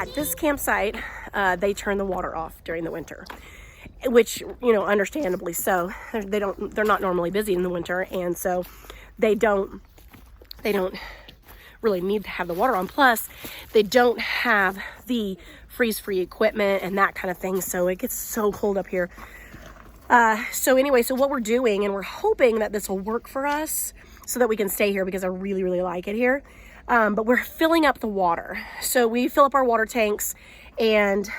at this campsite, they turn the water off during the winter, which, you know, understandably so. They're not normally busy in the winter, and so they don't really need to have the water on. Plus, they don't have the freeze-free equipment and that kind of thing, so it gets so cold up here. So anyway, so what we're doing, and we're hoping that this will work for us so that we can stay here, because I really, really like it here. But we're filling up the water. So we fill up our water tanks, and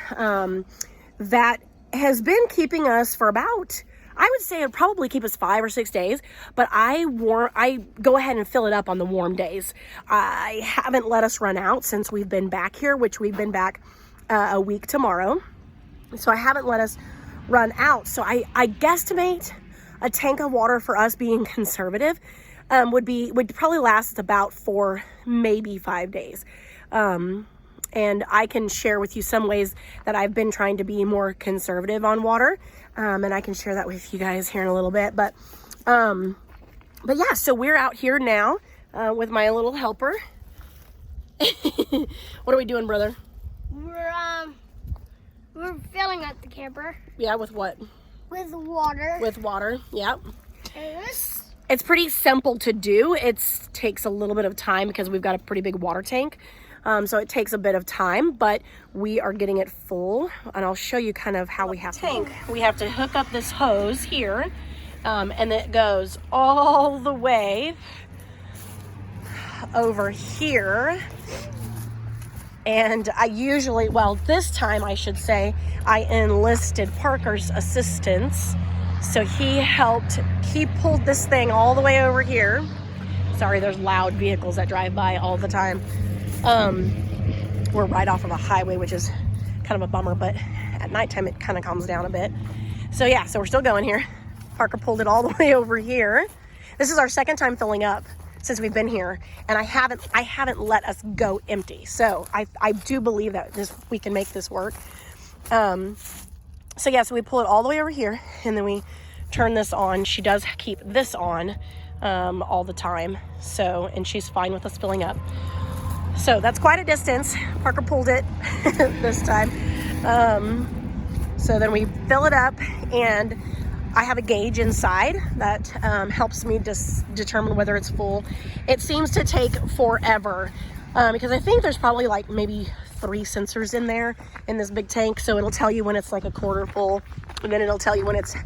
that has been keeping us for about, I would say it'd probably keep us 5 or 6 days, but I go ahead and fill it up on the warm days. I haven't let us run out since we've been back here, which we've been back a week tomorrow. So I haven't let us run out. So I guesstimate a tank of water, for us being conservative, would probably last us about 4, maybe 5 days. And I can share with you some ways that I've been trying to be more conservative on water. And I can share that with you guys here in a little bit. But yeah, so we're out here now with my little helper. What are we doing, brother? We're filling up the camper. Yeah, with what? With water. With water, yeah. And it's pretty simple to do. It takes a little bit of time because we've got a pretty big water tank. So it takes a bit of time, but we are getting it full, and I'll show you kind of how we have to. We have to hook up this hose here, and it goes all the way over here. And I usually, well, this time I should say, I enlisted Parker's assistance. So he pulled this thing all the way over here. Sorry, there's loud vehicles that drive by all the time. We're right off of a highway, which is kind of a bummer, but at nighttime it kind of calms down a bit. So yeah, so we're still going here. Parker pulled it all the way over here. This is our second time filling up since we've been here, and I haven't let us go empty. So I do believe that we can make this work. So yeah, so we pull it all the way over here, and then we turn this on. She does keep this on all the time. So, and she's fine with us filling up. So that's quite a distance. Parker pulled it this time. So then we fill it up, and I have a gauge inside that helps me determine whether it's full. It seems to take forever because I think there's probably like maybe 3 sensors in there in this big tank. So it'll tell you when it's like a quarter full, and then it'll tell you when it's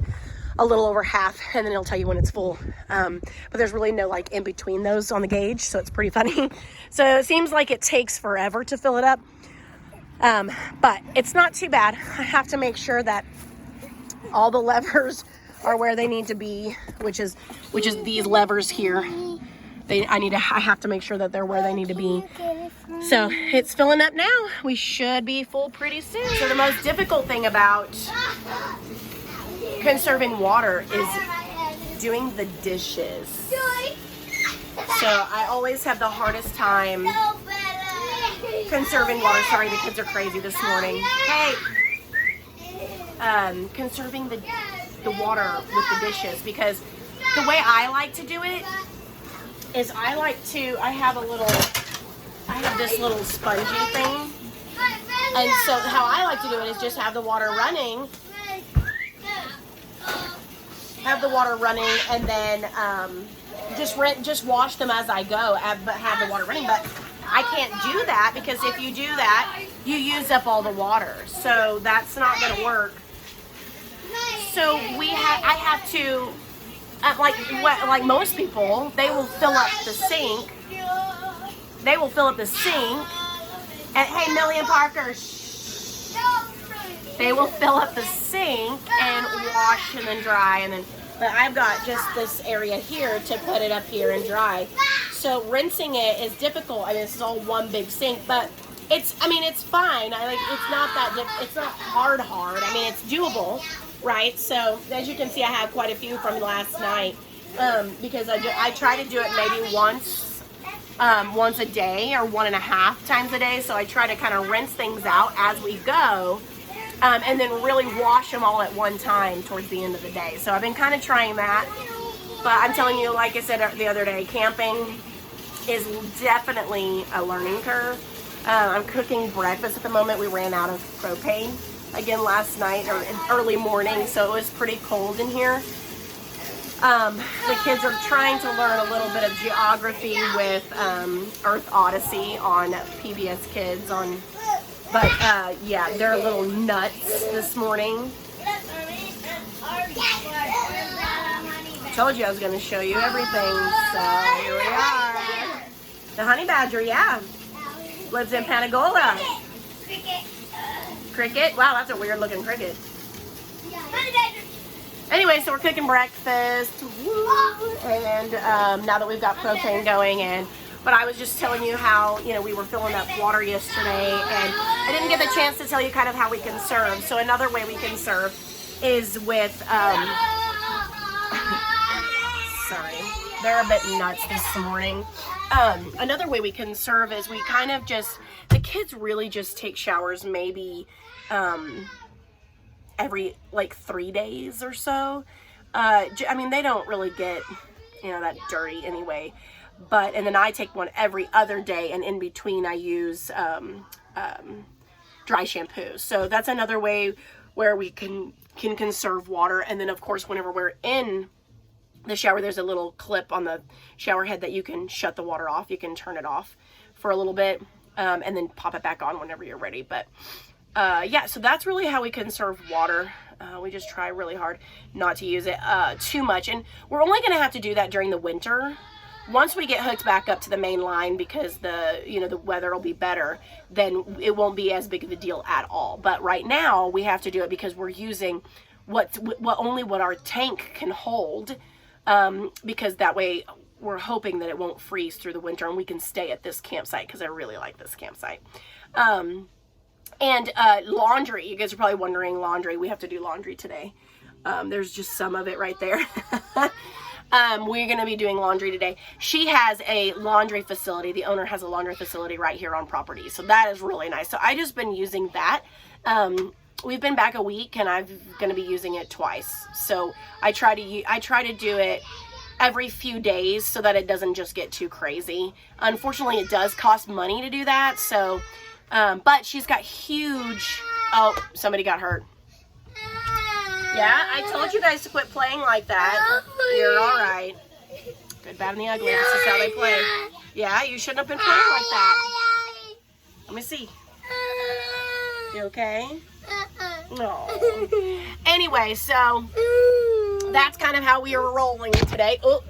a little over half, and then it'll tell you when it's full. But there's really no like in between those on the gauge, so it's pretty funny. So it seems like it takes forever to fill it up, but it's not too bad. I have to make sure that all the levers are where they need to be, which is these levers here. I have to make sure that they're where they need to be. So it's filling up now. We should be full pretty soon. So the most difficult thing about conserving water is doing the dishes. So I always have the hardest time conserving water. Sorry, the kids are crazy this morning. Hey, conserving the water with the dishes, because the way I like to do it is I have this little spongy thing, and so how I like to do it is just have the water running, and then just wash them as I go, but have the water running. But I can't do that, because if you do that, you use up all the water, so that's not going to work. So I have to, like most people, they will fill up the sink. And hey, Millie and Parker, shh. They will fill up the sink and wash and then dry, but I've got just this area here to put it up here and dry. So rinsing it is difficult. I mean, this is all one big sink, but it's fine. It's not hard. I mean, it's doable. Right, so as you can see, I have quite a few from last night, because I try to do it maybe once a day or 1.5 times a day. So I try to kind of rinse things out as we go, and then really wash them all at one time towards the end of the day. So I've been kind of trying that, but I'm telling you, like I said the other day, camping is definitely a learning curve. I'm cooking breakfast at the moment. We ran out of propane again last night or early morning, so it was pretty cold in here. The kids are trying to learn a little bit of geography with Earth Odyssey on PBS Kids but yeah, they're a little nuts this morning. I told you I was going to show you everything, so here we are. The honey badger, yeah, lives in Panagola. Cricket? Wow, that's a weird looking cricket. Anyway, so we're cooking breakfast, and now that we've got propane going, but I was just telling you how, you know, we were filling up water yesterday, and I didn't get the chance to tell you kind of how we conserve. So another way we conserve is with, sorry, they're a bit nuts this morning. Another way we conserve is we kind of just, the kids really just take showers maybe, every like 3 days or so. I mean, they don't really get, you know, that dirty anyway, and then I take one every other day, and in between I use dry shampoo. So that's another way where we can conserve water. And then of course, whenever we're in the shower, there's a little clip on the shower head that you can shut the water off. You can turn it off for a little bit, and then pop it back on whenever you're ready. But yeah, so that's really how we conserve water. We just try really hard not to use it too much, and we're only going to have to do that during the winter. Once we get hooked back up to the main line, because the weather will be better, then it won't be as big of a deal at all. But right now we have to do it because we're using only what our tank can hold, because that way we're hoping that it won't freeze through the winter and we can stay at this campsite, because I really like this campsite. And laundry, you guys are probably wondering, laundry, we have to do laundry today. There's just some of it right there. We're going to be doing laundry today. She has a laundry facility. The owner has a laundry facility right here on property. So that is really nice. So I just been using that. We've been back a week, and I'm going to be using it twice. So I try to do it every few days so that it doesn't just get too crazy. Unfortunately, it does cost money to do that. So, but she's got huge, oh, somebody got hurt. Yeah, I told you guys to quit playing like that. You're all right. Good, bad, and the ugly. This is how they play. Yeah, you shouldn't have been playing like that. Let me see. You okay? No. Anyway, so that's kind of how we are rolling today. Oh,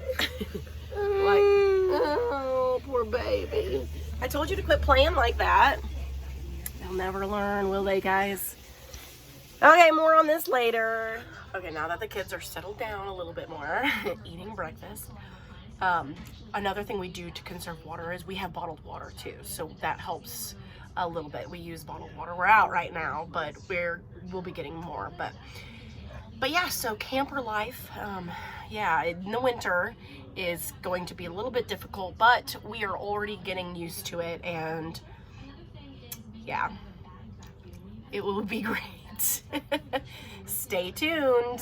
oh, poor baby. I told you to quit playing like that. They'll never learn, will they, guys? Okay, more on this later. Okay, now that the kids are settled down a little bit more, eating breakfast, another thing we do to conserve water is we have bottled water too. So that helps a little bit. We use bottled water. We're out right now, but we'll be getting more. But yeah, so camper life, yeah, in the winter is going to be a little bit difficult, but we are already getting used to it, and yeah, it will be great. Stay tuned.